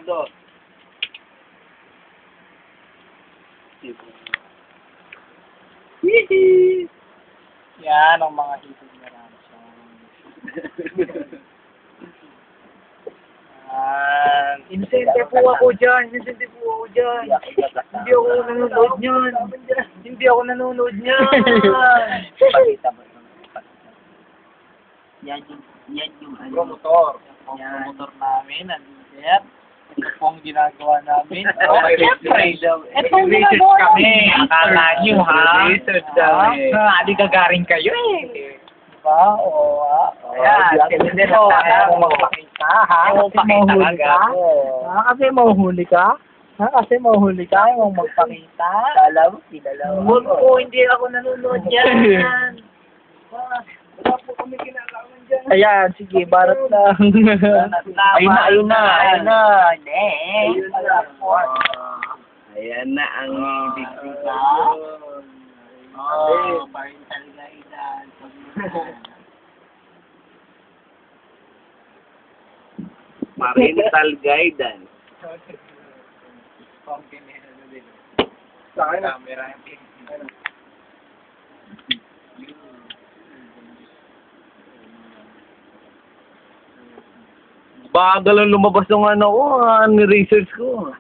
to. Yan ang mga hipag na ransom. Inosente po ako dyan. Inosente po ako dyan. Hindi ako nanonood niyan. Hindi ako nanonood niyan. Pakita mo. Yan yung ano. Promotor. Yan. Promotor namin, nandito. Ito po ang ginagawa namin. Okay, Siyempre, ito ang research ginagawa kami. namin. Akala nyo, ha? Research kami. Adi gagaring kayo, eh. Diba? Oo, ha? Ayan, Hindi ito, mo, ayaw mo magpakita, ha? Ayaw mo Kasi mahuhuli magpakita ka? agad. Ha? Kasi mahuhuli ka? Ha? Kasi mahuhuli ka? Ayaw mong magpakita? Dalaw, pinalaw. Huwag po, hindi ako nanonood dyan. Wala po kami kinalaman dyan. Ayan, sige, barat lang. Ayun na, ayun na, ayun na. Ayun na. Ayan na ang big thing. Oh, parental guidance. Parental guidance. Sa akin na. Camera. Bagal ang lumabas ng ano ko, ang research ko.